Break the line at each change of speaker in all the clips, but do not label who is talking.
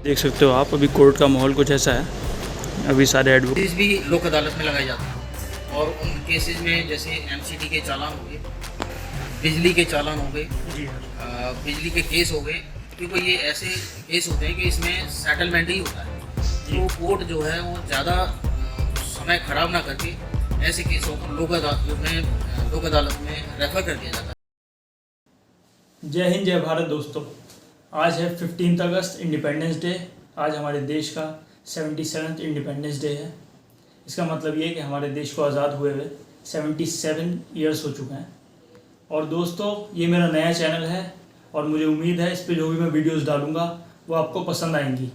देख सकते हो आप, अभी कोर्ट का माहौल कुछ ऐसा है। अभी सारे एडवोकेट
भी लोक अदालत में लगाई जाती है और उन केसेस में जैसे एमसीडी के चालान हो गए, बिजली के चालान हो गए, बिजली के केस हो गए, क्योंकि ये ऐसे केस होते हैं कि इसमें सेटलमेंट ही होता है। तो कोर्ट जो है वो ज़्यादा समय खराब ना करके ऐसे केसों को लोक अदालत में रेफर कर दिया जाता है।
जय हिंद जय भारत दोस्तों। आज है 15 अगस्त, इंडिपेंडेंस डे। आज हमारे देश का 77वां इंडिपेंडेंस डे है। इसका मतलब ये है कि हमारे देश को आज़ाद हुए हुए 77 ईयर्स हो चुके हैं। और दोस्तों, ये मेरा नया चैनल है और मुझे उम्मीद है इस पे जो भी मैं वीडियोस डालूंगा वो आपको पसंद आएंगी।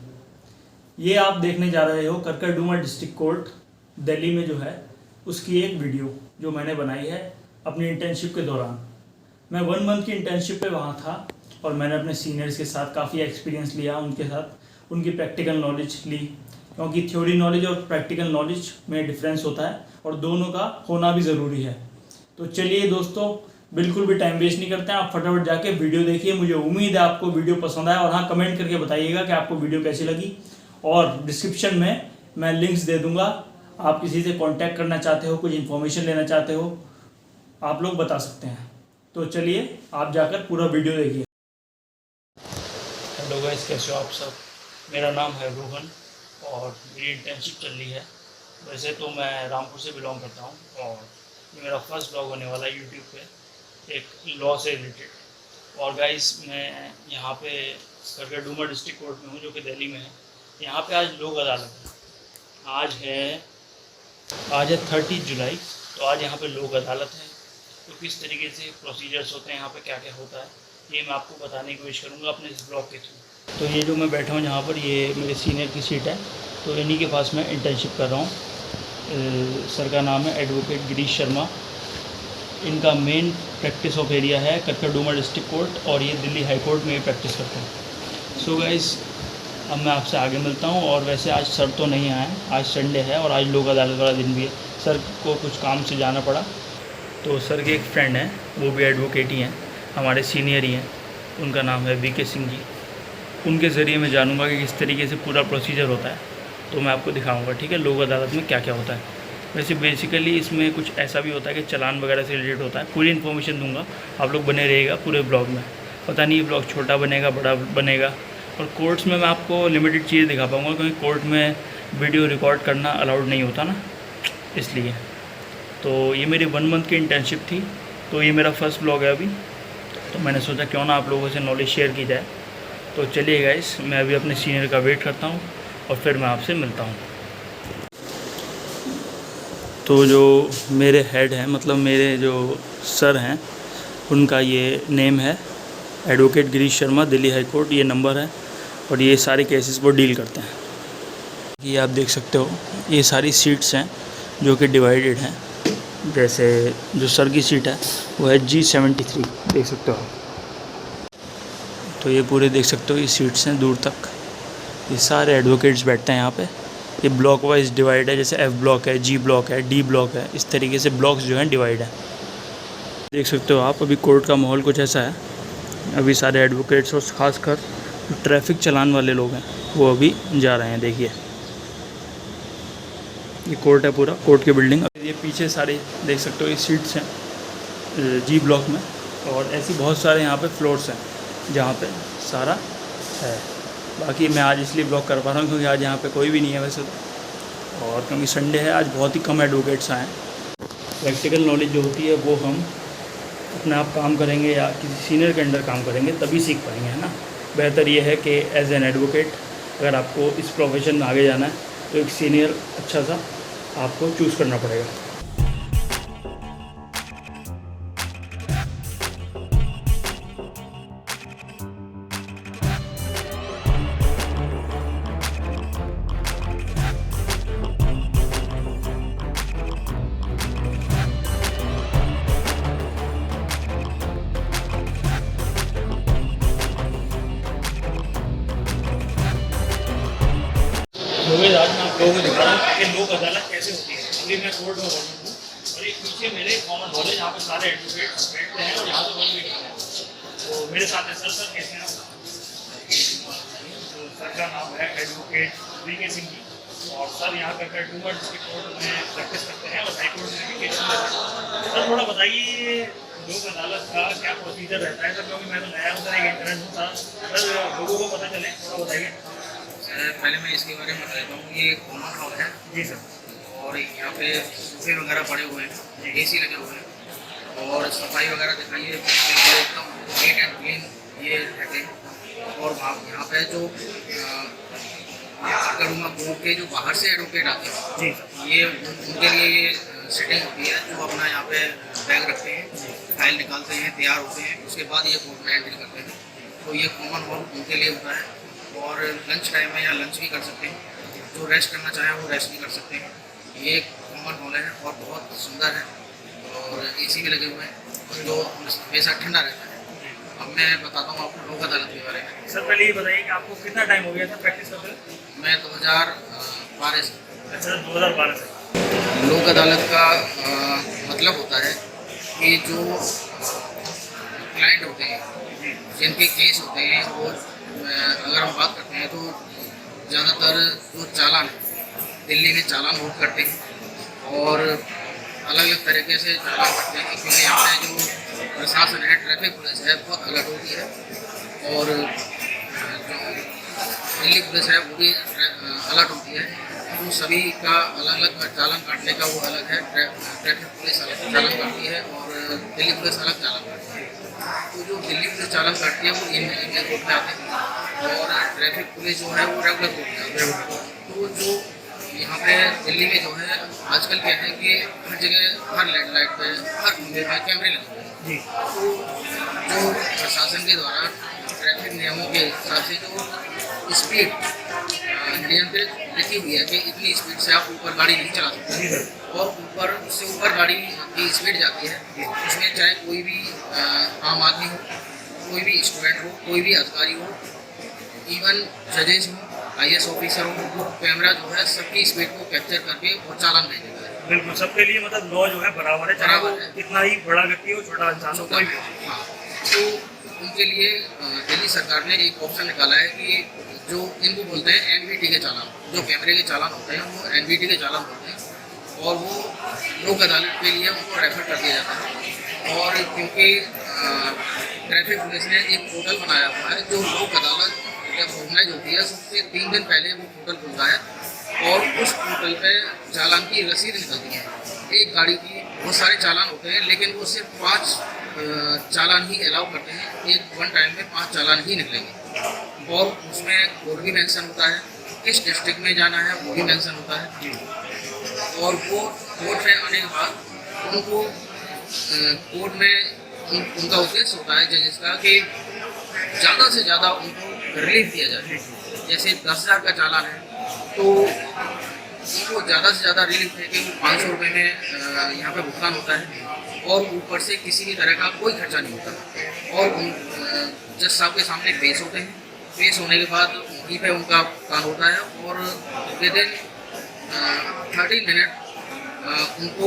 ये आप देखने जा रहे हो करकरडूमा डिस्ट्रिक्ट कोर्ट दिल्ली में जो है उसकी एक वीडियो जो मैंने बनाई है अपनी इंटर्नशिप के दौरान। मैं 1 मंथ की इंटर्नशिप पे वहाँ था और मैंने अपने सीनियर्स के साथ काफ़ी एक्सपीरियंस लिया, उनके साथ उनकी प्रैक्टिकल नॉलेज ली, क्योंकि थ्योरी नॉलेज और प्रैक्टिकल नॉलेज में डिफरेंस होता है और दोनों का होना भी ज़रूरी है। तो चलिए दोस्तों, बिल्कुल भी टाइम वेस्ट नहीं करते हैं, आप फटाफट जाके वीडियो देखिए। मुझे उम्मीद है आपको वीडियो पसंद आया और हाँ, कमेंट करके बताइएगा कि आपको वीडियो कैसी लगी। और डिस्क्रिप्शन में मैं लिंक्स दे दूँगा, आप किसी से कॉन्टैक्ट करना चाहते हो, कुछ इन्फॉर्मेशन लेना चाहते हो, आप लोग बता सकते हैं। तो चलिए आप जाकर पूरा वीडियो देखिए। हेलो गाइस, कैसे हो आप सब। मेरा नाम है रोहन और मेरी इंटर्नशिप चल रही है। वैसे तो मैं रामपुर से बिलोंग करता हूँ और ये मेरा फर्स्ट ब्लॉग होने वाला है यूट्यूब पे, एक लॉ से रिलेटेड। और गाइस, मैं यहाँ पे करकरडूमा डिस्ट्रिक्ट कोर्ट में हूँ जो कि दिल्ली में है। यहाँ पे आज लोक अदालत है। आज है 30 जुलाई, तो आज यहाँ पे लोक अदालत है। तो किस तरीके से प्रोसीजर्स होते हैं यहाँ पे, क्या क्या होता है, ये मैं आपको बताने की कोशिश करूँगा अपने इस ब्लॉग के थ्रू। तो ये जो मैं बैठा हूँ यहाँ पर, ये मेरे सीनियर की सीट है, तो इन्हीं के पास मैं इंटर्नशिप कर रहा हूँ। सर का नाम है एडवोकेट गिरीश शर्मा। इनका मेन प्रैक्टिस ऑफ एरिया है करकरडूमा डिस्ट्रिक्ट कोर्ट और ये दिल्ली हाई कोर्ट में प्रैक्टिस करते हैं। सो गाइस, अब मैं आपसे आगे मिलता हूँ। और वैसे आज सर तो नहीं आए, आज संडे है और आज लोक अदालत वाला दिन भी है। सर को कुछ काम से जाना पड़ा। तो सर के एक फ्रेंड हैं, वो भी एडवोकेट ही हैं, हमारे सीनियर ही हैं, उनका नाम है वीके सिंह जी। उनके ज़रिए मैं जानूंगा कि किस तरीके से पूरा प्रोसीजर होता है, तो मैं आपको दिखाऊंगा, ठीक है, लोक अदालत में क्या क्या होता है। वैसे बेसिकली इसमें कुछ ऐसा भी होता है कि चालान वगैरह से रिलेटेड होता है। पूरी इन्फॉर्मेशन दूंगा, आप लोग बने रहिएगा पूरे ब्लॉग में। पता नहीं ये ब्लॉग छोटा बनेगा बड़ा बनेगा। और कोर्ट्स में मैं आपको लिमिटेड चीज़ दिखा पाऊँगा, क्योंकि कोर्ट में वीडियो रिकॉर्ड करना अलाउड नहीं होता ना, इसलिए। तो ये मेरी 1 मंथ की इंटर्नशिप थी, तो ये मेरा फर्स्ट ब्लॉग है अभी। तो मैंने सोचा क्यों ना आप लोगों से नॉलेज शेयर की जाए। तो चलिए गाइस, मैं अभी अपने सीनियर का वेट करता हूँ और फिर मैं आपसे मिलता हूँ। तो जो मेरे हेड हैं, मतलब मेरे जो सर हैं, उनका ये नेम है advocate Girish Sharma, Delhi high court, ये नंबर है। और ये सारे केसेस वो डील करते हैं। ये आप देख सकते हो, ये सारी सीट्स हैं जो कि डिवाइडेड हैं। जैसे जो सर की सीट है वो है G73, देख सकते हो। तो ये पूरे देख सकते हो, ये सीट्स हैं दूर तक। ये सारे एडवोकेट्स बैठते हैं यहाँ पे। ये ब्लॉक वाइज डिवाइड है, जैसे F ब्लॉक है, G ब्लॉक है, D ब्लॉक है, इस तरीके से ब्लॉक्स जो हैं डिवाइड है। देख सकते हो आप, अभी कोर्ट का माहौल कुछ ऐसा है। अभी सारे एडवोकेट्स और ख़ासकर जो ट्रैफिक चलान वाले लोग हैं वो अभी जा रहे हैं। देखिए, ये कोर्ट है, पूरा कोर्ट की बिल्डिंग। ये पीछे सारे देख सकते हो, ये सीट्स हैं G ब्लॉक में। और ऐसी बहुत सारे यहाँ पे फ्लोर्स हैं जहाँ पे सारा है। बाकी मैं आज इसलिए ब्लॉक कर पा रहा हूँ क्योंकि आज यहाँ पे कोई भी नहीं है वैसे तो, और क्योंकि संडे है, आज बहुत ही कम एडवोकेट्स आए हैं। प्रैक्टिकल नॉलेज जो होती है वो हम अपने आप काम करेंगे या किसी सीनियर के अंडर काम करेंगे तभी सीख पाएंगे, है ना। बेहतर ये है कि एज एन एडवोकेट अगर आपको इस प्रोफेशन में आगे जाना है तो एक सीनियर अच्छा सा आपको चूज़ करना पड़ेगा। आज मैं आप लोगों को दिखा रहा हूँ कि लोक अदालत कैसे होती है। अभी मैं कोर्ट में मौजूद हूँ और एक पीछे मेरे कॉमन हॉल है जहाँ पे सारे एडवोकेट बैठते हैं और यहाँ से वर्क भी करते हैं। तो मेरे साथ है सर कैसे हैं आप? सर का नाम है एडवोकेट वीके सिंह जी, और सर यहाँ कर डूमर डिस्ट्रिक्ट कोर्ट में प्रैक्टिस करते हैं और हाई कोर्ट में भी केस में। सर थोड़ा बताइए लोक अदालत का क्या प्रोसीजर रहता है सर, क्योंकि मैं तो नया हूँ सर, एक इंटरनेट हूँ सर, लोगों को पता चले, थोड़ा बताइए।
पहले मैं इसके बारे में बता देता हूँ। ये कॉमन हॉल है
जी सर।
और यहाँ पे सोफे वगैरह पड़े हुए हैं, एसी लगे हुए हैं, और सफाई वगैरह दिखाइए एकदम नीट एंड क्लीन ये रहते हैं। और वहाँ यहाँ पे जो करूँगा कोर्ट के जो बाहर से एडवोकेट आते हैं
जी,
ये उनके लिए ये सेटिंग होती है, जो अपना यहाँ पे बैग रखते हैं, फाइल निकालते हैं, तैयार होते हैं, उसके बाद ये कोर्ट में एंट्री करते हैं। तो ये कॉमन हॉल उनके लिए होता है। और लंच टाइम में या लंच भी कर सकते हैं, जो रेस्ट करना चाहें वो रेस्ट भी कर सकते हैं। ये कॉमन हॉल है और बहुत सुंदर है, और एसी भी लगे हुए हैं जो हमेशा ठंडा रहता है। अब मैं बताता हूँ आपको लोक अदालत के बारे में।
सर पहले ये बताइए कि आपको कितना टाइम हो गया था प्रैक्टिस करते हुए?
मैं 2012 से।
अच्छा, 2012 से।
लोक अदालत का मतलब होता है कि जो क्लाइंट होते हैं, जिनके केस होते हैं, वो अगर हम बात करते हैं तो ज़्यादातर जो चालान दिल्ली में चालान वोट करते हैं और अलग अलग तरीके से चालान करते हैं, क्योंकि यहाँ पे जो प्रशासन है, ट्रैफिक पुलिस है, बहुत अलर्ट होती है। और जो दिल्ली पुलिस है वो भी अलर्ट होती है। तो सभी का अलग अलग चालान काटने का वो अलग है। ट्रैफिक पुलिस अलग चालान काटती है और दिल्ली पुलिस अलग चालान काटती है। तो जो दिल्ली पुलिस चालान काटती है वो इंडियन कोर्ट में आते हैं, और ट्रैफिक पुलिस जो है वो रेगुलर कोर्ट में आते हैं। तो जो यहाँ पे दिल्ली में जो है आजकल क्या है कि हर जगह, हर रेड लाइट पे, हर खंभे पे कैमरे लगे हुए हैं।
जी।
तो जो प्रशासन के द्वारा ट्रैफिक नियमों के हिसाब से जो स्पीड नियंत्रित लिखी हुई है कि इतनी स्पीड से आप ऊपर गाड़ी नहीं चला सकते, और ऊपर से ऊपर गाड़ी की स्पीड जाती है, उसमें चाहे कोई भी आम आदमी हो, कोई भी स्टूडेंट हो, कोई भी अधिकारी हो, इवन जजेस हो, IAS ऑफिसर हो, वो कैमरा जो है सबकी स्पीड को कैप्चर करके और चालान भेज देता है।
बिल्कुल, सबके लिए मतलब लॉ जो है बराबर है, चाहे वो कितना ही बड़ा व्यक्ति हो, छोटा इंसान हो, कोई भी।
हाँ, तो उनके लिए दिल्ली सरकार ने एक ऑप्शन निकाला है कि जो इनको बोलते हैं NVT के चालान, जो कैमरे के चालान होते हैं वो NVT के चालान होते हैं, और वो लोक अदालत के लिए उनको रेफर कर दिया जाता है। और क्योंकि ट्रैफिक पुलिस ने एक पोर्टल बनाया हुआ है जो लोक अदालत जब ऑर्गेनाइज होती है उससे 3 दिन पहले वो पोर्टल खुलता है, और उस पोर्टल पे चालान की रसीद निकलती है। एक गाड़ी की बहुत सारे चालान होते हैं, लेकिन वो सिर्फ 5 चालान ही अलाउ करते हैं। एक वन टाइम में 5 चालान ही निकलेंगे, और उसमें कोड भी मेंशन होता है, किस डिस्ट्रिक्ट में जाना है वो भी मेंशन होता है। और वो कोर्ट में आने के बाद उनको कोर्ट में उनका उद्देश्य होता है जजेस का कि ज़्यादा से ज़्यादा उनको रिलीफ दिया जाए। जैसे 10,000 का चालान है तो उनको ज़्यादा से ज़्यादा रिलीफ है कि वो 500 रुपये में यहाँ पे भुगतान होता है, और ऊपर से किसी भी तरह का कोई खर्चा नहीं होता। और उन जज साहब के सामने पेश होते हैं, पेश होने के बाद वहीं पे उनका काम होता है, और विदिन 30 मिनट उनको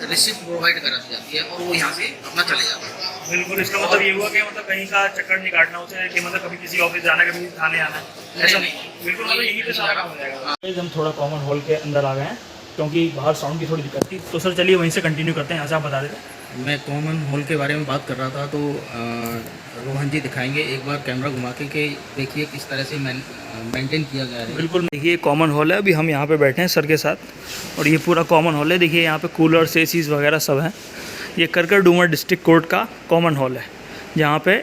रिसिप्ट प्रोवाइड करा दी जाती है, और वो यहाँ से अपना चले जाते हैं।
बिल्कुल, इसका मतलब ये हुआ कि मतलब कहीं का चक्कर नहीं काटना उसे, कि मतलब कभी किसी ऑफिस जाना, कभी थाने आना, ऐसा नहीं। बिल्कुल, मतलब यहीं पे सारा हो जाएगा। हम थोड़ा कॉमन हॉल के अंदर आ गए हैं क्योंकि बाहर साउंड की थोड़ी दिक्कत थी, तो सर चलिए वहीं से कंटिन्यू करते हैं। यहाँ से आप बता देते।
मैं कॉमन हॉल के बारे में बात कर रहा था, तो रोहन जी दिखाएंगे एक बार कैमरा घुमा के कि देखिए किस तरह से मेंटेन किया गया है।
बिल्कुल, देखिए कॉमन हॉल है, अभी हम यहाँ पे बैठे हैं सर के साथ, और ये पूरा कॉमन हॉल है। देखिए यहाँ पे कूलर्स, एसीज वगैरह सब हैं। ये करकर डूमर डिस्ट्रिक्ट कोर्ट का कॉमन हॉल है, जहाँ पे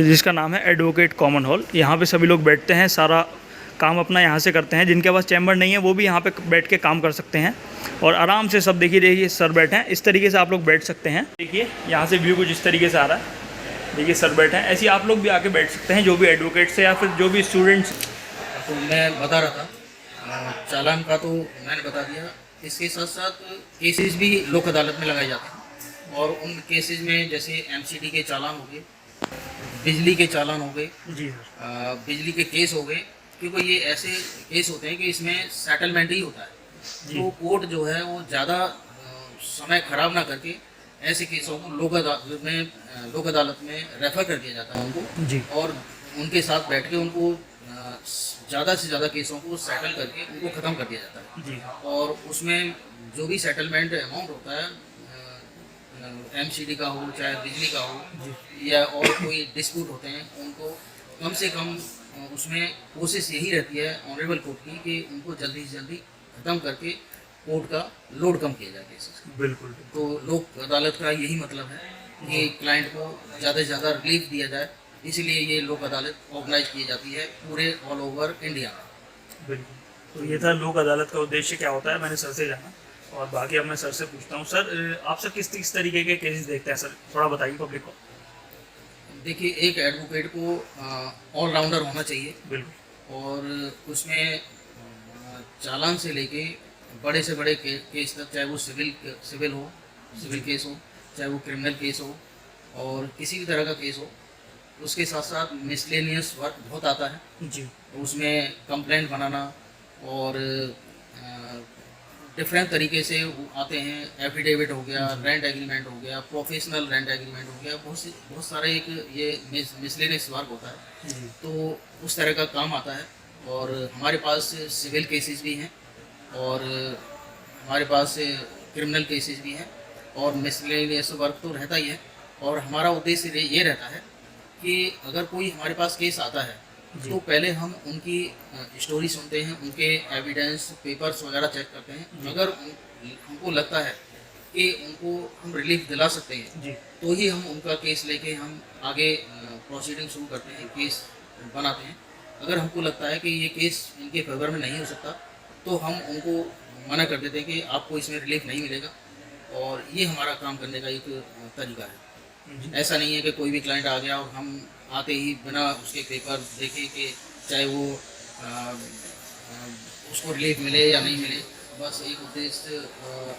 जिसका नाम है एडवोकेट कॉमन हॉल। यहाँ पे सभी लोग बैठते हैं, सारा काम अपना यहाँ से करते हैं। जिनके पास चैम्बर नहीं है वो भी यहाँ पे बैठ के काम कर सकते हैं, और आराम से सब देखिए सर बैठे हैं, इस तरीके से आप लोग बैठ सकते हैं। देखिए यहाँ से व्यू कुछ इस तरीके से आ रहा है। देखिए सर बैठे हैं, ऐसे ही आप लोग भी आके बैठ सकते हैं, जो भी एडवोकेट से या फिर जो भी स्टूडेंट्स।
तो मैं बता रहा था चालान का, तो मैंने बता दिया। इसके साथ साथ केसेस भी लोक अदालत में लगाए जाते हैं, और उन केसेस में जैसे MCD के चालान हो गए, बिजली के चालान हो गए,
जी सर,
बिजली के केस हो गए, क्योंकि ये ऐसे केस होते हैं कि इसमें सेटलमेंट ही होता है। तो कोर्ट जो है वो ज़्यादा समय खराब ना करके ऐसे केसों को लोक अदालत में रेफ़र कर दिया जाता है उनको जी। और उनके साथ बैठ के उनको ज़्यादा से ज़्यादा केसों को सेटल करके उनको ख़त्म कर दिया जाता है।
जी
और उसमें जो भी सेटलमेंट अमाउंट होता है, एमसीडी का हो चाहे बिजली का हो या और कोई डिस्प्यूट होते हैं, उनको कम से कम उसमें कोशिश यही रहती है ऑनरेबल कोर्ट की कि उनको जल्दी से जल्दी ख़त्म करके कोर्ट का लोड कम किया जाए केसेस का।
बिल्कुल।
तो लोक अदालत का यही मतलब है कि क्लाइंट को ज़्यादा से ज़्यादा रिलीफ दिया जाए, इसीलिए ये लोक अदालत ऑर्गेनाइज की जाती है पूरे ऑल ओवर इंडिया में।
बिल्कुल। तो ये था लोक अदालत का उद्देश्य क्या होता है, मैंने सर से जाना। और बाकी अब मैं सर से पूछता हूँ, सर आप सर किस तरीके के केसेस देखते हैं सर, थोड़ा बताइए पब्लिक को।
देखिए, एक एडवोकेट को ऑलराउंडर होना चाहिए।
बिल्कुल।
और उसमें चालान से लेके बड़े से बड़े केस तक, चाहे वो सिविल हो, सिविल केस हो, चाहे वो क्रिमिनल केस हो, और किसी भी तरह का केस हो, उसके साथ साथ मिसलेनियस वर्क बहुत आता है
जी।
उसमें कंप्लेंट बनाना, और डिफरेंट तरीके से आते हैं। एफिडेविट हो गया, रेंट एग्रीमेंट हो गया, प्रोफेशनल रेंट एग्रीमेंट हो गया, बहुत सारे एक ये मिसलेनियस वर्क होता है। तो उस तरह का काम आता है। और हमारे पास सिविल केसेस भी हैं, और हमारे पास क्रिमिनल केसेस भी हैं, और मिसलेनियस वर्क तो रहता ही है। और हमारा उद्देश्य ये रहता है कि अगर कोई हमारे पास केस आता है तो पहले हम उनकी स्टोरी सुनते हैं, उनके एविडेंस पेपर्स वगैरह चेक करते हैं। अगर हमको लगता है कि उनको हम रिलीफ दिला सकते हैं तो ही हम उनका केस लेके हम आगे प्रोसीडिंग शुरू करते हैं, केस बनाते हैं। अगर हमको लगता है कि ये केस इनके फेवर में नहीं हो सकता तो हम उनको मना कर देते हैं कि आपको इसमें रिलीफ नहीं मिलेगा। और ये हमारा काम करने का एक तरीका है। ऐसा नहीं है कि कोई भी क्लाइंट आ गया और हम आते ही बिना उसके पेपर देखे कि चाहे वो उसको रिलीफ मिले या नहीं मिले, बस एक उद्देश्य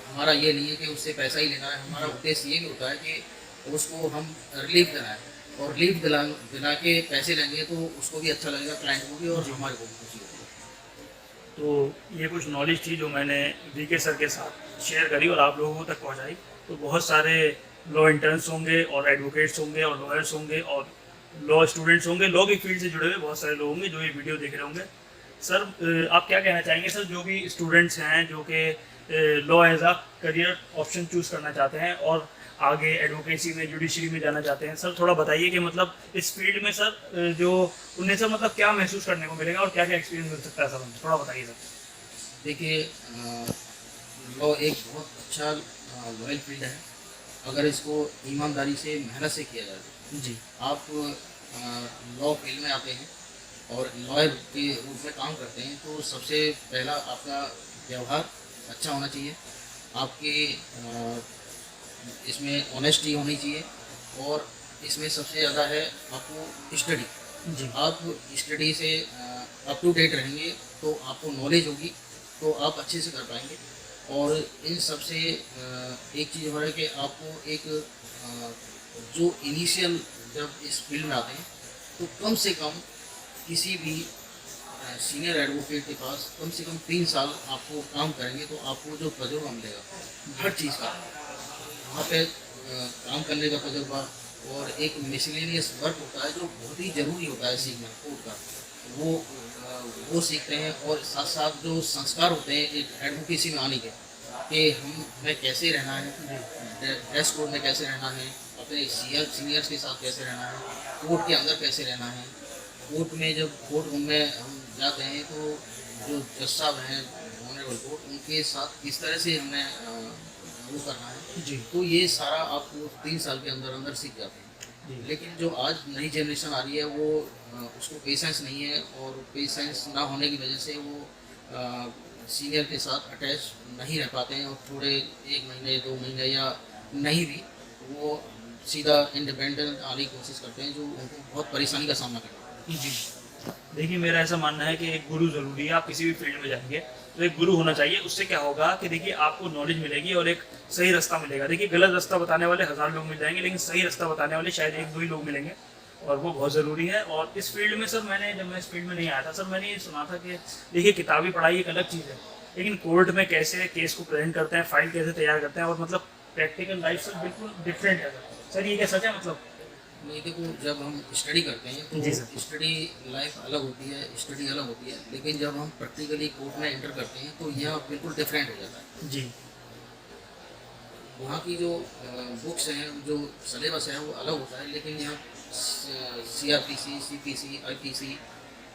हमारा ये नहीं है कि उससे पैसा ही लेना है। हमारा उद्देश्य ये भी होता है कि उसको हम रिलीफ दिलाएं, और रिलीफ दिला के पैसे लेंगे तो उसको भी अच्छा लगेगा, क्लाइंट को भी, और हमारे को भी खुशी होगी।
तो ये कुछ नॉलेज थी जो मैंने वीके सर के साथ शेयर करी और आप लोगों तक पहुंचाई। तो बहुत सारे लॉ इंटर्न्स होंगे और एडवोकेट्स होंगे और लॉयर्स होंगे और लॉ स्टूडेंट्स होंगे, लॉ की फील्ड से जुड़े हुए बहुत सारे लोग होंगे जो ये वीडियो देख रहे होंगे। सर आप क्या कहना चाहेंगे सर, जो भी स्टूडेंट्स हैं जो कि law as a career option choose करना चाहते हैं और आगे एडवोकेसी में, जुडिशरी में जाना चाहते हैं, सर थोड़ा बताइए कि मतलब इस फील्ड में सर जो उन्हें सर मतलब क्या महसूस करने को मिलेगा और क्या क्या एक्सपीरियंस मिल सकता है सर, थोड़ा बताइए सर।
देखिए, लॉ एक बहुत अच्छा लॉयल फील्ड है अगर इसको ईमानदारी से, मेहनत से किया जाए।
जी।
आप लॉ फील्ड में आते हैं और लॉयर के रूप में काम करते हैं तो सबसे पहला आपका व्यवहार अच्छा होना चाहिए, आपके इसमें ऑनेस्टी होनी चाहिए, और इसमें सबसे ज़्यादा है आपको स्टडी।
जी।
आप स्टडी से अप टू डेट रहेंगे तो आपको नॉलेज होगी तो आप अच्छे से कर पाएंगे। और इन सब से एक चीज़ हो रहा है कि आपको एक जो इनिशियल जब इस फील्ड में आते हैं तो कम से कम किसी भी सीनियर एडवोकेट के पास कम से कम 3 साल आपको काम करेंगे तो आपको जो तजुर्बा मिलेगा हर चीज़ का, वहाँ पे काम करने का तजुर्बा, और एक मिसलेनियस वर्क होता है जो बहुत ही ज़रूरी होता है सीखना कोर्ट का, वो सीखते हैं। और साथ साथ जो संस्कार होते हैं एक एडवोकेसी में आने के, कि हमें कैसे रहना है, ड्रेस कोड में कैसे रहना है, अपने सीनियर्स के साथ कैसे रहना है, कोर्ट के अंदर कैसे रहना है। कोर्ट में जब कोर्ट रूम में हम जाते हैं तो जो जज साहब हैं ऑनरेबल कोर्ट, उनके साथ किस तरह से हमें वो करना है
जी।
तो ये सारा आपको 3 साल के अंदर अंदर सीख जाते हैं। लेकिन जो आज नई जनरेशन आ रही है वो उसको पेशेंस नहीं है, और पेशेंस ना होने की वजह से वो सीनियर के साथ अटैच नहीं रह पाते हैं, और थोड़े 1 महीने 2 महीने या नहीं भी वो सीधा इंडिपेंडेंट आने की कोशिश करते हैं, जो उनको बहुत परेशानी का सामना करना है।
जी। देखिए मेरा ऐसा मानना है कि एक गुरु ज़रूरी है। आप किसी भी फील्ड में जाएंगे तो एक गुरु होना चाहिए। उससे क्या होगा कि देखिए आपको नॉलेज मिलेगी और एक सही रास्ता मिलेगा। देखिए गलत रास्ता बताने वाले 1000 लोग मिल जाएंगे, लेकिन सही रास्ता बताने वाले शायद 1-2 ही लोग मिलेंगे, और वो बहुत ज़रूरी है। और इस फील्ड में सर जब मैं इस फील्ड में नहीं आया था सर, मैंने ये सुना था कि देखिए किताबी पढ़ाई एक अलग चीज़ है, लेकिन कोर्ट में कैसे केस को प्रेजेंट करते हैं, फाइल कैसे तैयार करते हैं, और मतलब प्रैक्टिकल लाइफ से बिल्कुल डिफरेंट है सर। ये क्या सच है मतलब?
नहीं, देखो जब हम स्टडी करते हैं
जी
तो
सर।
स्टडी लाइफ अलग होती है, स्टडी अलग होती है, लेकिन जब हम प्रैक्टिकली कोर्ट में एंटर करते हैं तो यह बिल्कुल डिफरेंट हो जाता है।
जी
वहाँ की जो बुक्स हैं, जो सिलेबस है वो अलग होता है, लेकिन यहाँ CRPC, CPC, IPC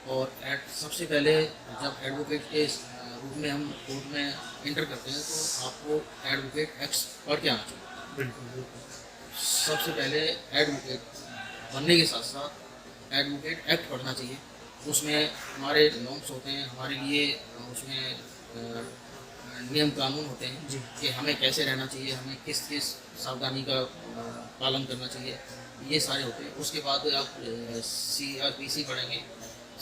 और सबसे पहले जब एडवोकेट के रूप में हम कोर्ट में एंटर करते हैं तो आपको एडवोकेट एक्ट पढ़ के आना चाहिए।
बिल्कुल बिल्कुल।
सबसे पहले एडवोकेट बनने के साथ साथ एडवोकेट एक्ट पढ़ना चाहिए। उसमें हमारे नॉर्म्स होते हैं, हमारे लिए उसमें नियम कानून होते हैं
जी
कि हमें कैसे रहना चाहिए, हमें किस किस सावधानी का पालन करना चाहिए, ये सारे होते हैं। उसके बाद आप CRPC पढ़ेंगे,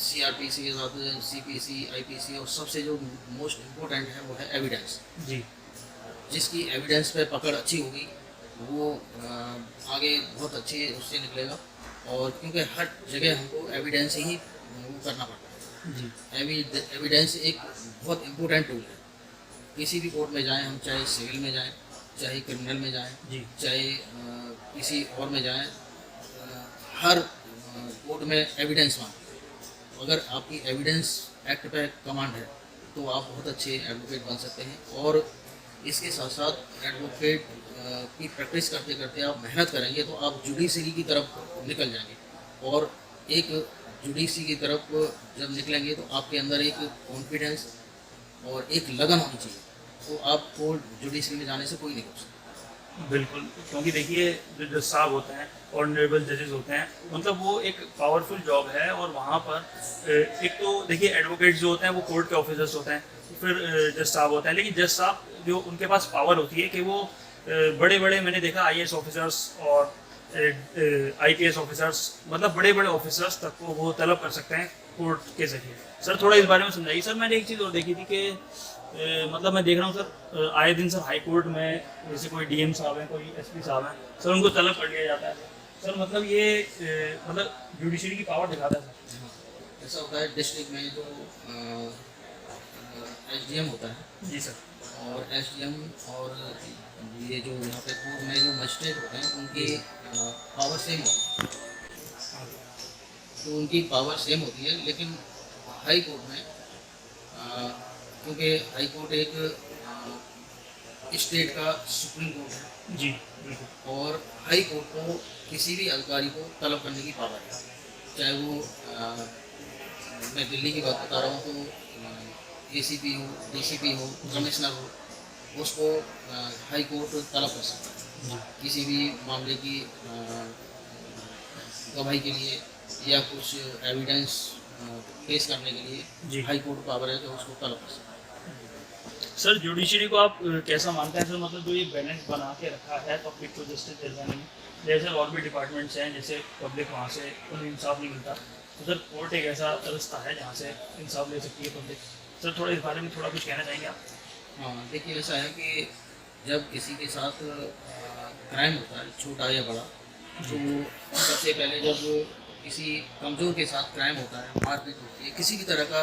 CRPC के साथ CPC, IPC और सबसे जो मोस्ट इम्पोर्टेंट है वो है एविडेंस।
जी
जिसकी एविडेंस पे पकड़ अच्छी होगी वो आगे बहुत अच्छी उससे निकलेगा। और क्योंकि हर जगह हमको एविडेंस ही वो करना पड़ता है।
जी
एविडेंस एक बहुत इम्पोर्टेंट टूल है। किसी भी कोर्ट में जाएं हम, चाहे सिविल में जाएं, चाहे क्रिमिनल में जाएं,
जी
चाहे किसी और में जाएं, हर कोर्ट में एविडेंस मांगते। अगर आपकी एविडेंस एक्ट पे कमांड है तो आप बहुत अच्छे एडवोकेट बन सकते हैं। और इसके साथ साथ एडवोकेट की प्रैक्टिस करते करते आप मेहनत करेंगे तो आप जुडिशरी की तरफ निकल जाएंगे। और एक जुडिशरी की तरफ जब निकलेंगे तो आपके अंदर एक कॉन्फिडेंस और एक लगन होनी चाहिए, तो आपको जुडिशरी में जाने से कोई नहीं रोक सकता।
बिल्कुल, क्योंकि देखिए जो जज साहब होते हैं, ऑनरेबल जजेस होते हैं, मतलब वो एक पावरफुल जॉब है। और वहाँ पर एक तो देखिए एडवोकेट जो होते हैं वो कोर्ट के ऑफिसर्स होते हैं, फिर जज साहब होते हैं। लेकिन जज साहब जो उनके पास पावर होती है कि वो बड़े बड़े, मैंने देखा IAS ऑफिसर्स और IPS ऑफिसर्स, मतलब बड़े बड़े ऑफिसर्स तक को वो तलब कर सकते हैं कोर्ट के जरिए। सर थोड़ा इस बारे में समझाइए। सर मैंने एक चीज़ और देखी थी कि मतलब मैं देख रहा हूँ सर आए दिन सर हाई कोर्ट में जैसे कोई DM साहब हैं, कोई SP साहब हैं, सर उनको तलब कर लिया जाता है। सर मतलब ये मतलब जुडिशरी की पावर दिखाता है सर।
ऐसा होता है डिस्ट्रिक्ट में जो SDM होता है,
जी सर।
और SDM और ये जो यहाँ पे कोर्ट में जो मजिस्ट्रेट होते हैं उनकी पावर सेम होती है। तो उनकी पावर सेम होती है, लेकिन हाई कोर्ट में क्योंकि हाई कोर्ट एक स्टेट का सुप्रीम कोर्ट है
जी बिल्कुल। और
हाई कोर्ट को किसी भी अधिकारी को तलब करने की पावर है। चाहे वो मैं दिल्ली की बात बता रहा हूँ तो ACP हो, DCP हो, कमिश्नर हो, उसको हाई कोर्ट तलब कर सकता है किसी भी मामले की गवाही के लिए या कुछ एविडेंस पेश करने के लिए।
जी।
हाई कोर्ट पावर है तो उसको तलब कर सकता है।
सर जुडिशरी को आप कैसा मानते हैं सर? मतलब जो ये बैलेंस बना के रखा है पब्लिक को जस्टिस दिलवाने में, जैसे और भी डिपार्टमेंट्स हैं, जैसे पब्लिक वहाँ से उन्हें इंसाफ नहीं मिलता, तो सर कोर्ट एक ऐसा रास्ता है जहाँ से इंसाफ ले सकती है पब्लिक। सर थोड़ा इस बारे में थोड़ा कुछ कहना चाहेंगे आप?
हाँ, देखिए ऐसा है कि जब किसी के साथ क्राइम होता है, छोटा या बड़ा, तो सबसे पहले जब किसी कमज़ोर के साथ क्राइम होता है, मारपीट होती है, किसी भी तरह का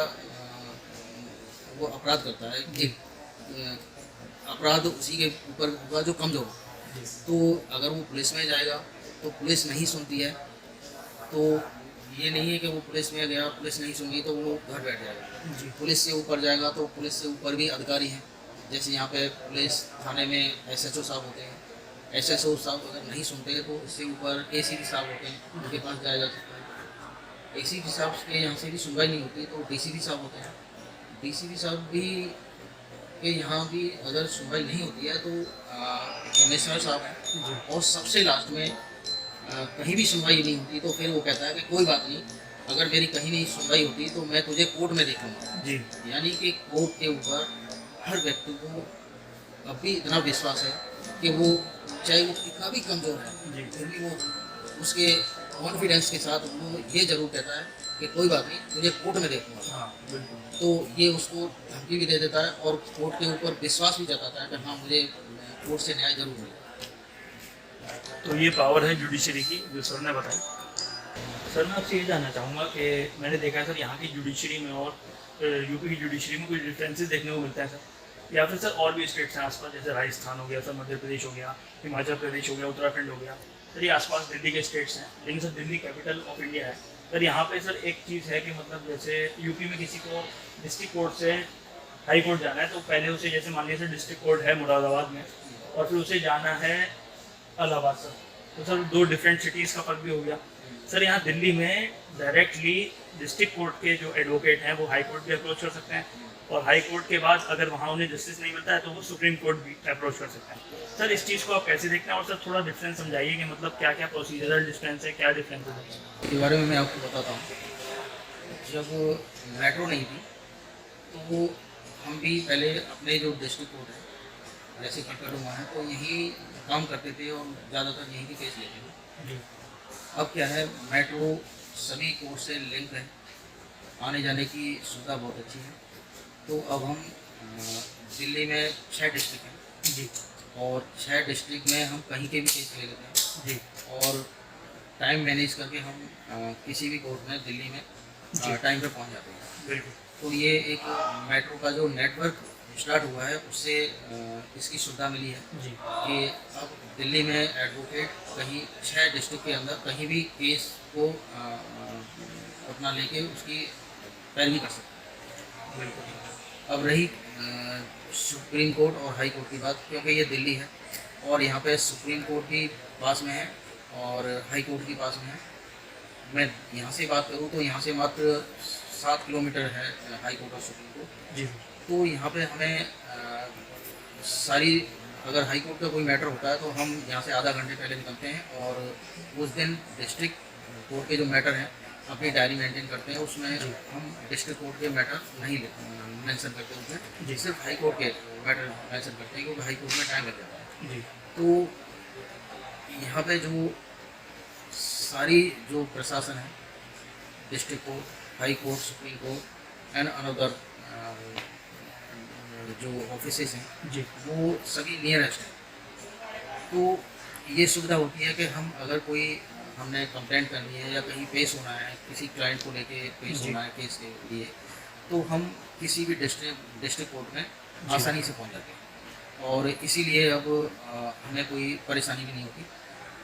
वो अपराध करता है, एक अपराध उसी के ऊपर होगा जो कमज़ोर हो। तो अगर वो पुलिस में जाएगा तो पुलिस नहीं सुनती है, तो ये नहीं है कि वो पुलिस में गया, पुलिस नहीं सुनगी तो वो घर बैठ जाएगा। पुलिस से ऊपर जाएगा तो पुलिस से ऊपर भी अधिकारी हैं, जैसे यहाँ पे पुलिस थाने में SHO साहब होते हैं। SHO साहब अगर नहीं सुनते तो इससे ऊपर ACP साहब होते हैं, उनके पास जाया जा सकता है। ACP साहब के यहाँ से भी सुनवाई नहीं होती तो DCP साहब होते हैं। DCP साहब भी के यहाँ भी अगर सुनवाई नहीं होती है तो कमिश्नर साहब हैं। और सबसे लास्ट में कहीं भी सुनवाई नहीं होती तो फिर वो कहता है कि कोई बात नहीं, अगर मेरी कहीं नहीं सुनवाई होती तो मैं तुझे कोर्ट में देखूंगा।
जी।
यानी कि कोर्ट के ऊपर हर व्यक्ति को अभी इतना विश्वास है कि वो चाहे वो कितना भी कमज़ोर है फिर भी वो उसके कॉन्फिडेंस के साथ वो ये ज़रूर कहता है कि कोई बात नहीं, तुझे कोर्ट में देखूंगा।
हाँ बिल्कुल।
तो ये उसको धमकी भी दे देता है और कोर्ट के ऊपर विश्वास भी जताता है कि हाँ मुझे कोर्ट से न्याय जरूर मिलेगा।
तो ये पावर है जुडिशरी की जो सर ने बताई। सर मैं आपसे ये जानना चाहूँगा कि मैंने देखा है सर यहाँ की जुडिशरी में और यूपी की जुडिशरी में कुछ डिफरेंसेस देखने को मिलता है सर, या फिर सर और भी स्टेट्स हैं आसपास, जैसे राजस्थान हो गया सर, मध्य प्रदेश हो गया, हिमाचल प्रदेश हो गया, उत्तराखंड हो गया, सर ये आसपास दिल्ली के स्टेट्स हैं, लेकिन sir Delhi capital of India है। सर यहाँ पे सर एक चीज़ है कि मतलब जैसे यूपी में किसी को डिस्ट्रिक्ट कोर्ट से हाई कोर्ट जाना है तो पहले उसे जैसे मान लीजिए सर डिस्ट्रिक्ट कोर्ट है मुरादाबाद में और फिर उसे जाना है इलाहाबाद सर, तो सर 2 डिफरेंट सिटीज़ का फर्क भी हो गया। सर यहाँ दिल्ली में डायरेक्टली डिस्ट्रिक्ट कोर्ट के जो एडवोकेट हैं वो हाई कोर्ट भी अप्रोच कर सकते हैं और हाई कोर्ट के बाद अगर वहाँ उन्हें जस्टिस नहीं मिलता है तो वो सुप्रीम कोर्ट भी अप्रोच कर सकते हैं। सर इस चीज़ को आप कैसे देखते हैं और सर थोड़ा डिफरेंस समझाइए कि मतलब क्या क्या प्रोसीजरल डिफरेंस है, क्या डिफरेंस है
इसके बारे में मैं आपको बताता हूँ। जब मेट्रो नहीं थी तो हम भी पहले अपने जो डिस्ट्रिक्ट कोर्ट है जैसे कटकड़ुमा है तो यहीं काम करते थे और ज़्यादातर यहीं के केस लेते थे।
जी।
अब क्या है, मेट्रो सभी कोर्ट से लिंक है, आने जाने की सुविधा बहुत अच्छी है। तो अब हम दिल्ली में 6 डिस्ट्रिक्ट हैं
जी
और 6 डिस्ट्रिक्ट में हम कहीं के भी केस ले लेते हैं
जी
और टाइम मैनेज करके हम किसी भी कोर्ट में दिल्ली में टाइम पे पहुंच जाते हैं।
बिल्कुल।
तो ये एक मेट्रो का जो नेटवर्क स्टार्ट हुआ है उससे इसकी सुविधा मिली है
जी
कि अब दिल्ली में एडवोकेट कहीं 6 डिस्ट्रिक्ट के अंदर कहीं भी केस को अपना लेके उसकी पैरवी कर सकते हैं।
बिल्कुल।
अब रही सुप्रीम कोर्ट और हाई कोर्ट की बात, क्योंकि ये दिल्ली है और यहाँ पे सुप्रीम कोर्ट भी पास में है और हाई कोर्ट भी पास में है। मैं यहाँ से बात करूँ तो यहाँ से मात्र 7 किलोमीटर है हाई कोर्ट और सुप्रीम कोर्ट।
जी
तो यहाँ पे हमें सारी अगर हाई कोर्ट का कोई मैटर होता है तो हम यहाँ से आधा घंटे पहले निकलते हैं और उस दिन डिस्ट्रिक्ट कोर्ट के जो मैटर हैं अपनी डायरी मेंटेन करते हैं, उसमें हम डिस्ट्रिक्ट कोर्ट के मैटर नहीं मेंशन करते उसमें
जी।
सिर्फ हाई कोर्ट के मैटर मेंशन करते हैं क्योंकि हाई कोर्ट में टाइम लग जाता है।
जी
तो यहाँ पे जो सारी जो प्रशासन है district court, high court, supreme court and another जो ऑफिसेस हैं
जी
वो सभी नियरेस्ट हैं। तो ये सुविधा होती है कि हम अगर कोई हमने कंप्लेंट करनी है या कहीं पेश होना है, किसी क्लाइंट को लेके पेश
जी।
होना है केस के लिए, तो हम किसी भी डिस्ट्रिक्ट कोर्ट में आसानी से पहुंच जाते हैं और इसीलिए अब हमें कोई परेशानी भी नहीं होती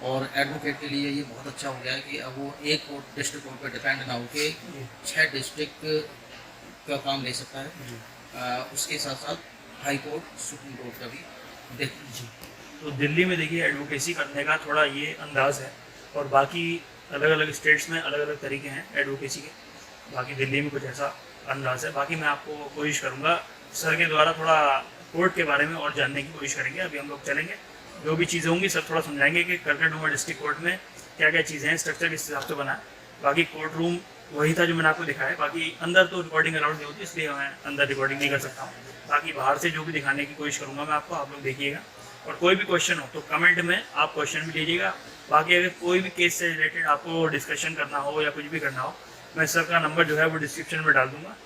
और एडवोकेट के लिए ये बहुत अच्छा हो गया है कि अब वो एक कोर्ट डिस्ट्रिक्ट कोर्ट पर डिपेंड ना होके 6 डिस्ट्रिक्ट का काम ले सकता है। उसके साथ साथ हाई कोर्ट, सुप्रीम कोर्ट का भी देख।
जी। तो दिल्ली में देखिए एडवोकेसी करने का थोड़ा ये अंदाज़ है और बाकी अलग अलग स्टेट्स में अलग अलग तरीके हैं एडवोकेसी के, बाकी दिल्ली में कुछ ऐसा अंदाज़ है। बाकी मैं आपको कोशिश करूँगा सर के द्वारा थोड़ा कोर्ट के बारे में और जानने की कोशिश करेंगे। अभी हम लोग चलेंगे, जो भी चीज़ें होंगी सर थोड़ा समझाएंगे कि कटकड़ुमा डिस्ट्रिक्ट कोर्ट में क्या क्या चीज़ें हैं, स्ट्रक्चर किस हिसाब से बना है। बाकी कोर्ट रूम वही था जो मैंने आपको दिखाया, बाकी अंदर तो रिकॉर्डिंग अलाउड नहीं होती इसलिए मैं अंदर रिकॉर्डिंग नहीं कर सकता हूँ। बाकी बाहर से जो भी दिखाने की कोशिश करूँगा मैं आपको, आप लोग देखिएगा और कोई भी क्वेश्चन हो तो कमेंट में आप क्वेश्चन भी लीजिएगा। बाकी अगर कोई भी केस से रिलेटेड आपको डिस्कशन करना हो या कुछ भी करना हो, मैं सर का नंबर जो है वो डिस्क्रिप्शन में डाल दूँगा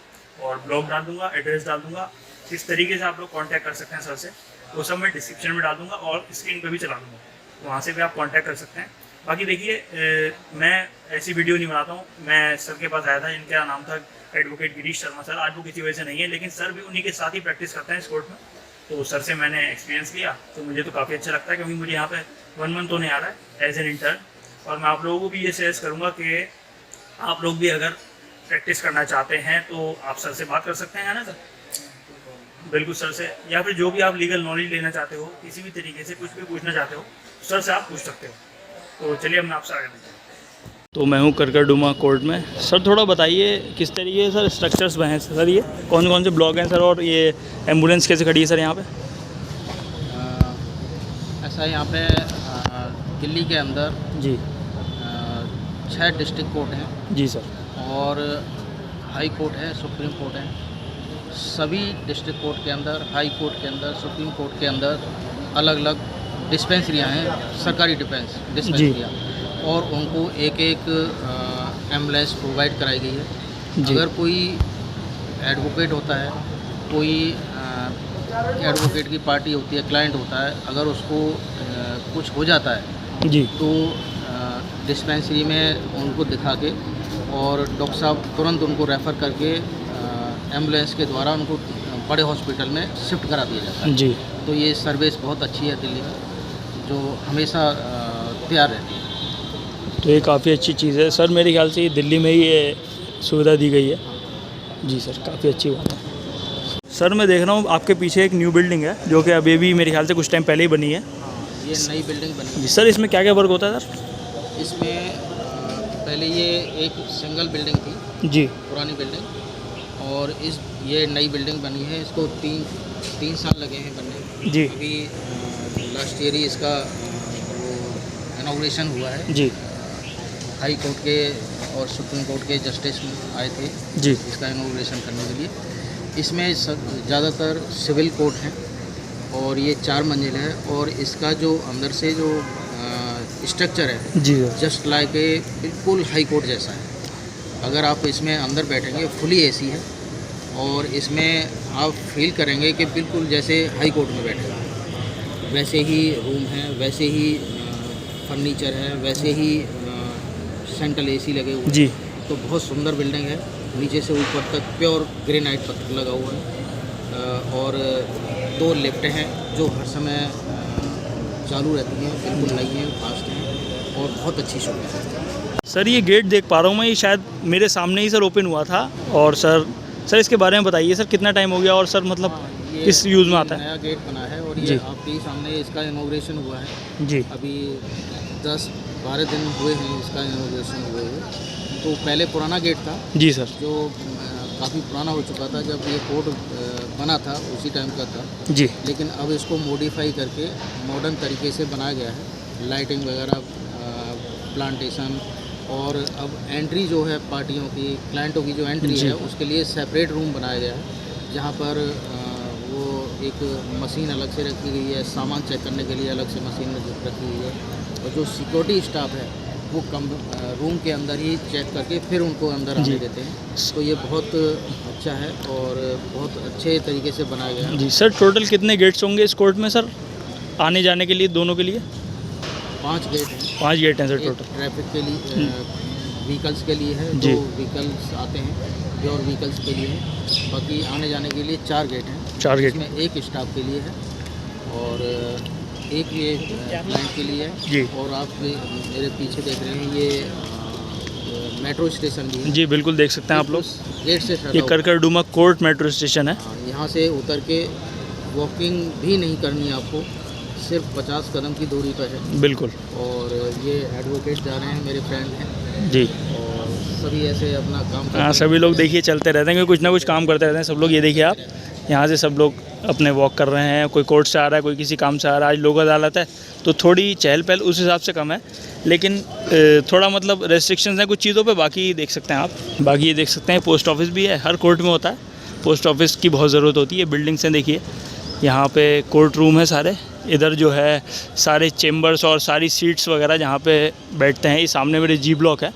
और ब्लॉग डाल दूँगा, एड्रेस डाल दूँगा। किस तरीके से आप लोग कॉन्टैक्ट कर सकते हैं सर से वो सब मैं डिस्क्रिप्शन में डाल दूँगा और स्क्रीन पर भी चला दूँगा, वहाँ से भी आप कॉन्टैक्ट कर सकते हैं। बाकी देखिए मैं ऐसी वीडियो नहीं बनाता हूँ, मैं सर के पास आया था, इनका नाम था एडवोकेट गिरीश शर्मा सर। आज वो किसी वजह से नहीं है लेकिन सर भी उन्हीं के साथ ही प्रैक्टिस करते हैं इस कोर्ट में। तो सर से मैंने एक्सपीरियंस लिया तो मुझे तो काफ़ी अच्छा लगता है क्योंकि मुझे यहाँ पे 1 मंथ होने आ रहा है एज एन इंटर्न। और मैं आप लोगों को भी ये सजेस्ट करूँगा कि आप लोग भी अगर प्रैक्टिस करना चाहते हैं तो आप सर से बात कर सकते हैं, है ना सर? बिल्कुल सर से, या फिर जो भी आप लीगल नॉलेज लेना चाहते हो, किसी भी तरीके से कुछ भी पूछना चाहते हो सर से आप पूछ सकते हो। तो चलिए अब मैं आपसे आगे बढ़ता हूँ। तो मैं हूँ कटकड़ुमा कोर्ट में। सर थोड़ा बताइए किस तरीके से सर स्ट्रक्चर्स बने हैं सर, ये कौन कौन से ब्लॉक हैं सर और ये एम्बुलेंस कैसे खड़ी है सर यहाँ पे?
ऐसा यहाँ पे दिल्ली के अंदर
जी
6 डिस्ट्रिक्ट कोर्ट हैं
जी सर।
और हाई कोर्ट है, सुप्रीम कोर्ट है। सभी डिस्ट्रिक्ट कोर्ट के अंदर, हाई कोर्ट के अंदर, सुप्रीम कोर्ट के अंदर अलग अलग डिस्पेंसरियाँ हैं, सरकारी डिस्पेंसरियाँ, और उनको एक एक एम्बुलेंस प्रोवाइड कराई गई है। अगर कोई एडवोकेट होता है, कोई एडवोकेट की पार्टी होती है, क्लाइंट होता है, अगर उसको कुछ हो जाता है
जी
तो डिस्पेंसरी में उनको दिखा के और डॉक्टर साहब तुरंत उनको रेफ़र करके एम्बुलेंस के द्वारा उनको बड़े हॉस्पिटल में शिफ्ट करा दिया जाता है।
जी
तो ये सर्विस बहुत अच्छी है दिल्ली में, जो हमेशा तैयार रहती है।
तो ये काफ़ी अच्छी चीज़ है सर। मेरे ख्याल से ये दिल्ली में ही ये सुविधा दी गई है। जी सर, काफ़ी अच्छी बात है। सर मैं देख रहा हूँ आपके पीछे एक न्यू बिल्डिंग है जो कि अभी भी मेरे ख्याल से कुछ टाइम पहले ही बनी है।
ये नई बिल्डिंग बनी है।
जी सर, इसमें क्या क्या वर्क होता है सर?
इसमें पहले ये एक सिंगल बिल्डिंग थी,
जी
पुरानी बिल्डिंग, और ये नई बिल्डिंग बनी है। इसको तीन साल लगे हैं बनने।
जी
अभी लास्ट ईयर ही इसका इनॉग्रेशन हुआ है।
जी
हाई कोर्ट के और सुप्रीम कोर्ट के जस्टिस आए थे
जी
इसका इनॉग्रेशन करने के लिए। इसमें ज़्यादातर सिविल कोर्ट हैं और ये 4 मंजिल है, और इसका जो अंदर से जो स्ट्रक्चर है
जी सर।
जस्ट लाइक ए बिल्कुल हाई कोर्ट जैसा है। अगर आप इसमें अंदर बैठेंगे, फुली एसी है, और इसमें आप फील करेंगे कि बिल्कुल जैसे हाई कोर्ट में बैठे हैं। वैसे ही रूम है, वैसे ही फर्नीचर है, वैसे ही सेंट्रल एसी लगे हुए हैं।
जी
तो बहुत सुंदर बिल्डिंग है। नीचे से ऊपर तक प्योर ग्रेनाइट पत्थर लगा हुआ है, और 2 लिफ्ट हैं जो हर समय चालू रहती हैं, बिल्कुल नई हैं, फास्ट हैं, और बहुत अच्छी सुविधा है।
सर ये गेट देख पा रहा हूँ मैं, ये शायद मेरे सामने ही सर ओपन हुआ था। और सर इसके बारे में बताइए सर, कितना टाइम हो गया और सर मतलब
ये
किस यूज़ में आता है?
नया गेट बना है, और
जी।
ये आपके ही सामने इसका इनॉग्रेशन हुआ है।
जी
अभी 10-12 दिन हुए हैं इसका इनॉग्रेशन हुए हुए। तो पहले पुराना गेट था
जी सर।
जो काफ़ी पुराना हो चुका था। जब ये कोर्ट बना था उसी टाइम का था,
जी
लेकिन अब इसको मॉडिफाई करके मॉडर्न तरीके से बनाया गया है। लाइटिंग वगैरह, प्लांटेशन, और अब एंट्री जो है पार्टियों की, क्लाइंटों की जो एंट्री
जी।
है उसके लिए सेपरेट रूम बनाया गया है, जहाँ पर वो एक मशीन अलग से रखी गई है, सामान चेक करने के लिए अलग से मशीन रखी हुई है, और जो सिक्योरिटी स्टाफ है वो रूम के अंदर ही चेक करके फिर उनको अंदर
जी।
आने देते हैं। तो ये बहुत अच्छा है और बहुत अच्छे तरीके से बनाया गया है।
जी सर, टोटल कितने गेट्स होंगे इस कोर्ट में सर, आने जाने के लिए, दोनों के लिए?
5 गेट हैं।
5 गेट हैं सर
एक
टोटल।
ट्रैफिक के लिए, व्हीकल्स के लिए है,
जी।
2 व्हीकल्स आते हैं प्योर व्हीकल्स के लिए है। बाकी आने जाने के लिए 4 गेट हैं।
4 गेट।
इसमें एक स्टाफ के लिए है और एक ये क्लाइंट के लिए है।
जी।
और आप मेरे पीछे देख रहे हैं ये मेट्रो स्टेशन भी है।
जी बिल्कुल देख सकते हैं आप लोग,
गेट से सटा
ये
हुआ।
करकरडुमा कोर्ट मेट्रो स्टेशन है।
यहाँ से उतर के वॉकिंग भी नहीं करनी है आपको, सिर्फ 50 कदम की दूरी पर है।
बिल्कुल।
और ये एडवोकेट जा रहे हैं, मेरे फ्रेंड हैं,
जी
और सभी ऐसे अपना काम करते
हाँ,
हैं।
सभी लोग देखिए चलते रहते हैं, कुछ ना कुछ काम करते रहते हैं सब लोग। ये देखिए आप, यहाँ से सब लोग अपने वॉक कर रहे हैं, कोई कोर्ट से आ रहा है, कोई किसी काम से आ रहा है। आज लोक अदालत है तो थोड़ी चहल पहल उस हिसाब से कम है, लेकिन थोड़ा मतलब रेस्ट्रिक्शंस हैं कुछ चीज़ों पे। बाकी देख सकते हैं आप, बाकी ये देख सकते हैं पोस्ट ऑफिस भी है, हर कोर्ट में होता है पोस्ट ऑफिस की बहुत ज़रूरत होती है। बिल्डिंग से देखिए, यहाँ पे कोर्ट रूम है सारे, इधर जो है सारे चेम्बर्स और सारी सीट्स वगैरह जहाँ पे बैठते हैं। ये सामने मेरे जी ब्लॉक है,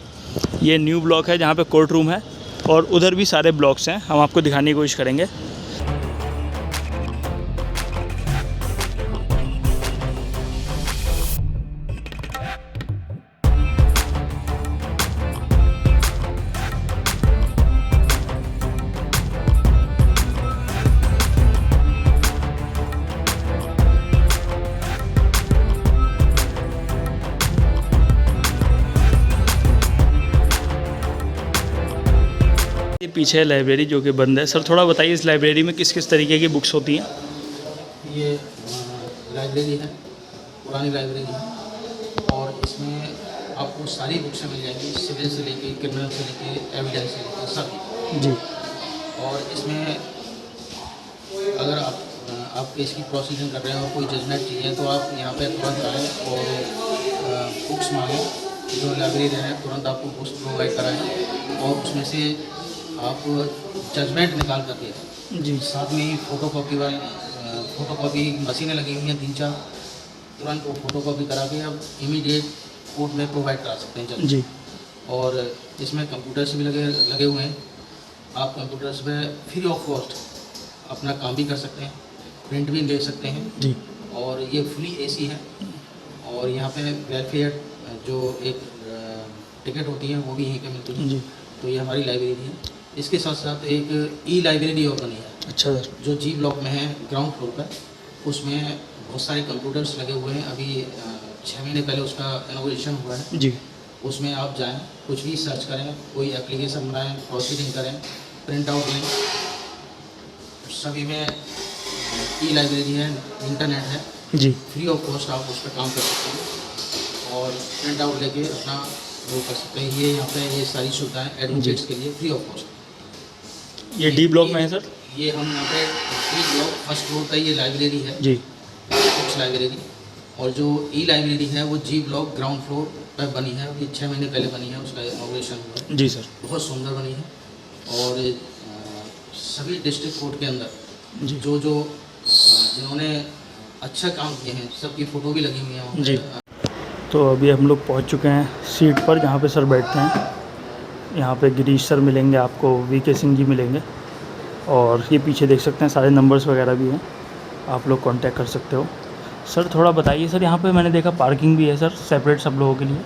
ये न्यू ब्लॉक है जहाँ पे कोर्ट रूम है, और उधर भी सारे ब्लॉक्स हैं, हम आपको दिखाने की कोशिश करेंगे। ये पीछे है लाइब्रेरी जो कि बंद है। सर थोड़ा बताइए इस लाइब्रेरी में किस किस तरीके की बुक्स होती हैं?
ये लाइब्रेरी है, पुरानी लाइब्रेरी है, और इसमें आपको सारी बुक्सें मिल जाएंगी, सिविल से लेके क्रिमिनल से लेके एविडेंस से लेके सभी।
जी
और इसमें अगर आप केस की प्रोसीडिंग कर रहे हैं और कोई जजमेंट चाहिए तो आप यहाँ पे तुरंत आएँ और बुक्स मांगें। जो लाइब्रेरी है तुरंत आपको बुक्स प्रोवाइड कराएँ, और उसमें से आप जजमेंट निकाल करके
जी
साथ में ही फ़ोटोकॉपी मशीनें लगी हुई हैं 3-4, तुरंत वो फ़ोटोकॉपी करा के आप इमीडिएट कोर्ट में प्रोवाइड करा सकते हैं जज।
जी
और इसमें कंप्यूटर्स भी लगे हुए हैं। आप कंप्यूटर्स पे फ्री ऑफ कॉस्ट अपना काम भी कर सकते हैं, प्रिंट भी ले सकते हैं।
जी
और ये फुली एसी है, और यहाँ पे वेलफेयर जो एक टिकट होती है वो भी यहीं पे मिलती है।
जी
तो ये हमारी लाइब्रेरी है। इसके साथ साथ एक ई-लाइब्रेरी और बनी है,
अच्छा सर।
जो जी ब्लॉक में है, ग्राउंड फ्लोर पर। उसमें बहुत सारे कंप्यूटर्स लगे हुए हैं। अभी 6 महीने पहले उसका इनोग्रेशन हुआ है।
जी
उसमें आप जाएं, कुछ भी सर्च करें, कोई एप्लीकेशन बनाएं, प्रोसीडिंग करें, प्रिंट आउट लें, सभी में ई लाइब्रेरी है, इंटरनेट है,
जी
फ्री ऑफ कॉस्ट आप उस पर काम कर सकते हैं और प्रिंट आउट लेके अपना वो कर सकते हैं। ये यहाँ पे ये सारी सुविधाएं एडवोकेट्स के लिए फ्री ऑफ कॉस्ट।
ये डी ब्लॉक में है सर?
ये हम यहाँ पे डी ब्लॉक फर्स्ट फ्लोर पे ये लाइब्रेरी है,
जी
बुक्स लाइब्रेरी, और जो ई लाइब्रेरी है वो जी ब्लॉक ग्राउंड फ्लोर पर बनी है। अभी 6 महीने पहले बनी है, उसका इनॉग्रेशन हुआ है।
जी सर।
बहुत सुंदर बनी है और सभी डिस्ट्रिक्ट कोर्ट के अंदर
जी
जो जो जिन्होंने अच्छा काम किए हैं सबकी फ़ोटो भी लगी हुई है वहाँ
जी।
पे।
तो अभी हम लोग पहुंच चुके हैं सीट पर जहाँ पे सर बैठते हैं। यहाँ पे गिरीश सर मिलेंगे आपको, वीके सिंह जी मिलेंगे, और ये पीछे देख सकते हैं सारे नंबर्स वगैरह भी हैं, आप लोग कांटेक्ट कर सकते हो। सर थोड़ा बताइए सर, यहाँ पे मैंने देखा पार्किंग भी है सर सेपरेट सब लोगों के लिए?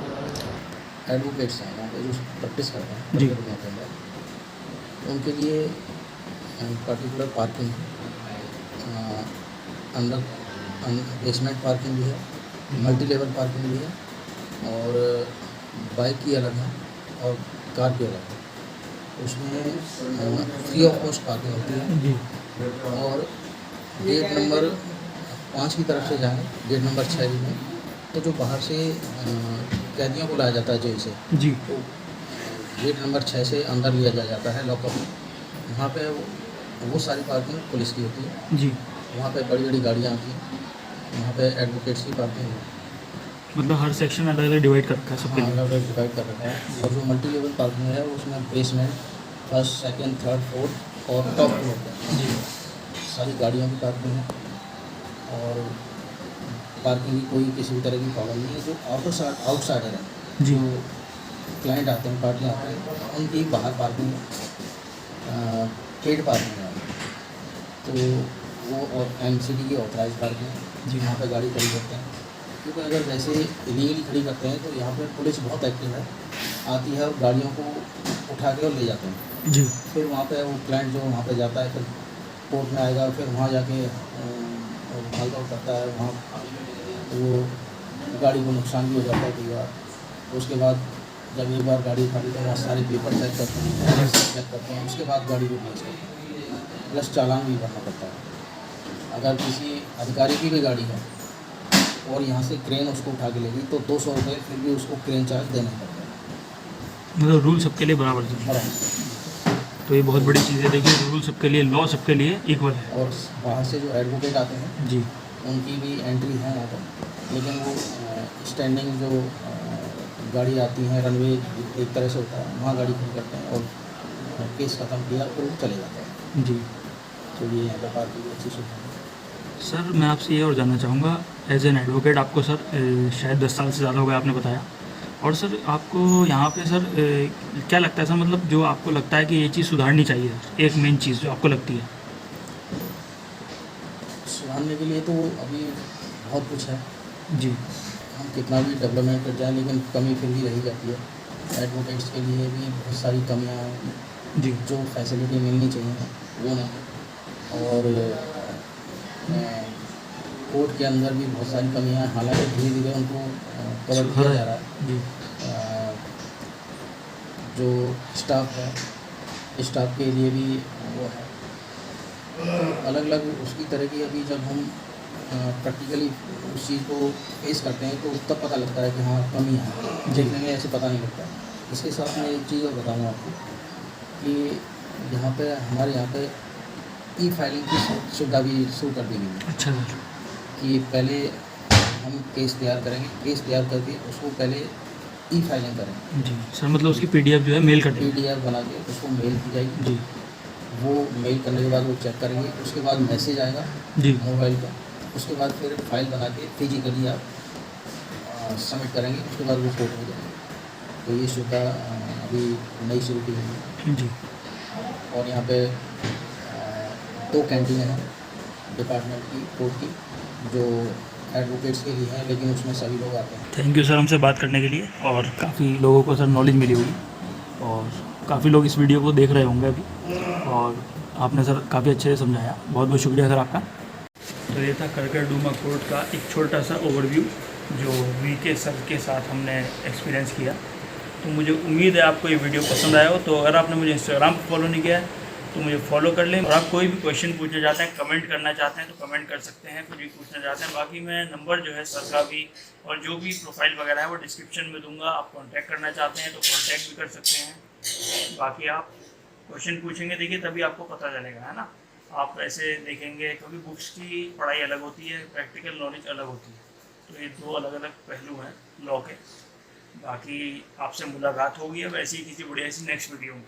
एडवोकेट्स हैं यहाँ पे जो प्रैक्टिस करते हैं
जी।
के अंदर, उनके लिए पर्टिकुलर पार्किंग है, अंडर बेसमेंट पार्किंग भी है, मल्टी लेवल पार्किंग भी है, और बाइक की अलग है और कार की अलग है। उसमें फ्री ऑफ कॉस्ट पार्किंग होती है।
जी
और गेट नंबर 5 की तरफ से जाएँ, गेट नंबर 6 में, तो जो बाहर से कैदियों को लाया जाता है जेल से,
जी
तो गेट नंबर 6 से अंदर लिया जाता है लॉकअप में। वहाँ पे वो सारी पार्किंग पुलिस की होती है।
जी।
वहाँ पे बड़ी बड़ी गाड़ियाँ आती हैं, वहाँ पे एडवोकेट्स की पार्किंग है।
मतलब हर सेक्शन अलग अलग डिवाइड कर रखा है सबके
हाँ,
लिए?
अलग अलग डिवाइड कर रखा है। और जो मल्टी लेवल पार्किंग है उसमें basement, first, second, third, fourth और टॉप फ्लोर पर
जी
सारी गाड़ियों की पार्किंग है। और पार्किंग की कोई किसी भी तरह की प्रॉब्लम नहीं है। जो आउटसाइडर है,
जी
जो क्लाइंट आते हैं, पार्टी आते हैं, उनकी बाहर पार्किंग है, पेड पार्किंग है। तो वो और एमसीडी की ऑथराइज पार्किंग है,
जी।
यहाँ पे गाड़ी खड़ी करते हैं। क्योंकि अगर वैसे इलीगली खड़ी करते हैं तो यहाँ पे पुलिस बहुत एक्टिव है, आती है और गाड़ियों को उठा के और ले जाते हैं।
जी
फिर वहाँ पे वो क्लाइंट जो वहाँ पे जाता है, फिर कोर्ट में आएगा, फिर वहाँ जाके भाग दौड़ करता है, वहाँ वो गाड़ी को नुकसान भी हो जाता है कई बार। उसके बाद जब एक बार गाड़ी खाली तो वहाँ सारे पेपर चेक करते हैं, चेक करते हैं, उसके बाद गाड़ी को रिलीज करते हैं, प्लस चालान भी भरना पड़ता है। अगर किसी अधिकारी की भी गाड़ी है और यहाँ से क्रेन उसको उठा के ले गई तो 200 रुपये फिर भी उसको क्रेन चार्ज देना पड़ता है।
मतलब रूल सबके लिए बराबर है।
बराबर।
तो ये बहुत बड़ी चीज़ है, देखिए रूल सबके लिए, लॉ सबके लिए इक्वल है।
और बाहर से जो एडवोकेट आते हैं
जी
उनकी भी एंट्री है यहाँ पर, लेकिन वो स्टैंडिंग जो गाड़ी आती है, रनवे एक तरह से होता है, वहाँ गाड़ी खड़ी करते हैं और केस ख़त्म किया और चले जाते हैं।
जी।
तो ये यहाँ पर पार्किंग की अच्छी सुविधा है।
सर मैं आपसे ये और जानना चाहूँगा, एज एन एडवोकेट आपको सर शायद 10 साल से ज़्यादा हो गया आपने बताया, और सर आपको यहाँ पे सर क्या लगता है सर, मतलब जो आपको लगता है कि ये चीज़ सुधारनी चाहिए सर, एक मेन चीज़ जो आपको लगती है?
सुधारने के लिए तो अभी बहुत कुछ है।
जी
हम कितना भी डेवलपमेंट कर जाएं लेकिन कमी फिर भी रही जाती है। एडवोकेट्स के लिए भी बहुत सारी कमियां हैं,
जी
जो फैसिलिटी मिलनी चाहिए वो नहीं। और कोर्ट के अंदर भी बहुत सारी कमियां हैं, हालांकि धीरे धीरे उनको कवर किया जा रहा है।
जी
जो स्टाफ है, स्टाफ के लिए भी वो है, अलग अलग उसकी तरह की। अभी जब हम प्रैक्टिकली उस चीज़ को फेस करते हैं तो तब पता लगता है कि हाँ कमी है, देखने में ऐसे पता नहीं लगता। इसके साथ मैं एक चीज़ और बताऊँगा आपको कि यहाँ पे हमारे यहाँ पे ई फाइलिंग की सुविधा भी शुरू कर दी गई है।
अच्छा सर।
कि पहले हम केस तैयार करेंगे, केस तैयार करके उसको पहले ई फाइलिंग करेंगे।
जी सर, मतलब उसकी PDF जो है मेल कर देंगे?
PDF बना के उसको मेल की जाएगी।
जी
वो मेल करने के बाद वो चेक करेंगे, उसके बाद मैसेज आएगा
जी
मोबाइल का, उसके बाद फिर फाइल बना के फिजिकली आप सबमिट करेंगे, उसके बाद वो कोर्ट हो जाएगा। तो ये सुविधा अभी नई शुरू की गई है।
जी।
और यहाँ पे 2 कैंटीन हैं डिपार्टमेंट की, कोर्ट की, जो एडवोकेट्स के लिए हैं, लेकिन उसमें सभी लोग आते हैं।
थैंक यू सर हमसे बात करने के लिए, और काफ़ी लोगों को सर नॉलेज मिली होगी, और काफ़ी लोग इस वीडियो को देख रहे होंगे अभी, और आपने सर काफ़ी अच्छे से समझाया, बहुत बहुत शुक्रिया सर आपका। तो ये था करकरडूमा कोर्ट का एक छोटा सा ओवरव्यू, जो वीके सर के साथ हमने एक्सपीरियंस किया। तो मुझे उम्मीद है आपको ये वीडियो पसंद आया हो। तो अगर आपने मुझे इंस्टाग्राम पर फॉलो नहीं किया है तो मुझे फॉलो कर लें। और आप कोई भी क्वेश्चन पूछना चाहते हैं, कमेंट करना चाहते हैं तो कमेंट कर सकते हैं, कुछ भी पूछना चाहते हैं। बाकी मैं नंबर जो है सर का भी और जो भी प्रोफाइल वगैरह है वो डिस्क्रिप्शन में दूंगा। आप कांटेक्ट करना चाहते हैं तो कांटेक्ट भी कर सकते हैं। बाकी आप क्वेश्चन पूछेंगे, देखिए तभी आपको पता चलेगा, है ना। आप ऐसे देखेंगे क्योंकि बुक्स की पढ़ाई अलग होती है, प्रैक्टिकल नॉलेज अलग होती है। तो ये दो अलग अलग पहलू हैं लॉ के। बाकी आपसे मुलाकात होगी अब ऐसी किसी बढ़िया सी नेक्स्ट वीडियो में।